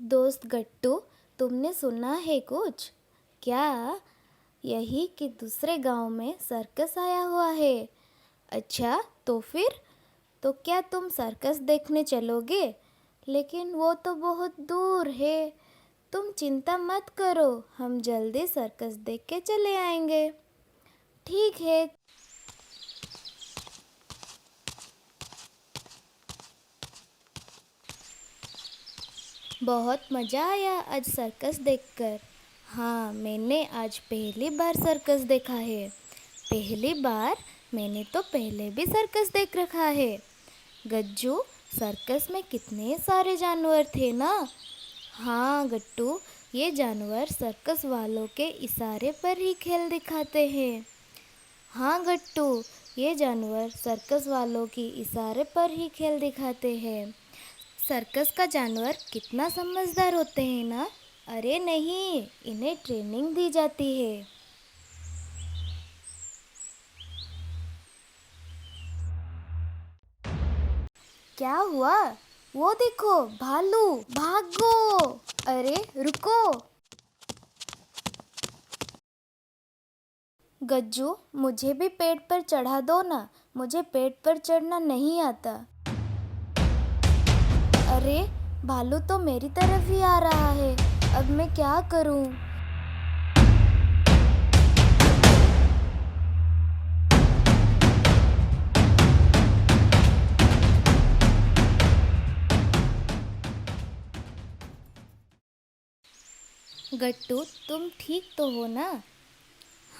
दोस्त गट्टू, तुमने सुना है कुछ? क्या यही कि दूसरे गांव में सर्कस आया हुआ है? अच्छा, तो फिर तो क्या तुम सर्कस देखने चलोगे? लेकिन वो तो बहुत दूर है। तुम चिंता मत करो, हम जल्दी सर्कस देख के चले आएंगे। ठीक है। बहुत मज़ा आया आज सर्कस देखकर। हाँ, मैंने आज पहली बार सर्कस देखा है। पहली बार? मैंने तो पहले भी सर्कस देख रखा है। गज्जू, सर्कस में कितने सारे जानवर थे ना। हाँ गट्टू, ये जानवर सर्कस वालों के इशारे पर ही खेल दिखाते हैं। हाँ गट्टू, ये जानवर सर्कस वालों की इशारे पर ही खेल दिखाते हैं। सर्कस का जानवर कितना समझदार होते हैं ना। अरे नहीं, इन्हें ट्रेनिंग दी जाती है। क्या हुआ? वो देखो, भालू, भागो। अरे रुको। गज्जू, मुझे भी पेड़ पर चढ़ा दो ना। मुझे पेड़ पर चढ़ना नहीं आता। अरे, भालू तो मेरी तरफ ही आ रहा है। अब मैं क्या करूं? गट्टू, तुम ठीक तो हो ना?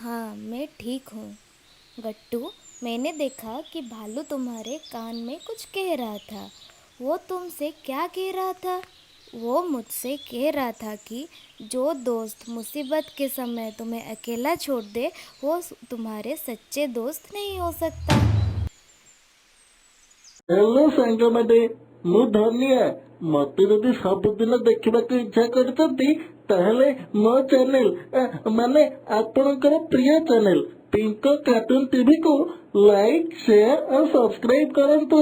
हाँ, मैं ठीक हूँ। गट्टू, मैंने देखा कि भालू तुम्हारे कान में कुछ कह रहा था। वो तुमसे क्या कह रहा था? वो मुझसे कह रहा था कि जो दोस्त मुसीबत के समय तुम्हें अकेला छोड़ दे, वो तुम्हारे सच्चे दोस्त नहीं हो सकता। हेलो ସାଙ୍ଗମାନେ, ମୁଁ ଧନିଆ। ମତେ ଯଦି ସବୁଦିନ ଦେଖିବାକୁ ଇଚ୍ଛା କରୁଛନ୍ତି ତାହେଲେ ମୋ ଚ୍ୟାନେଲ ମାନେ ଆପଣଙ୍କର ପ୍ରିୟ ଚ୍ୟାନେଲ ପିଙ୍କ କାର୍ଟୁନ ଟିଭିକୁ ଲାଇକ୍, ସେୟାର ଆଉ ସବସ୍କ୍ରାଇବ କରନ୍ତୁ।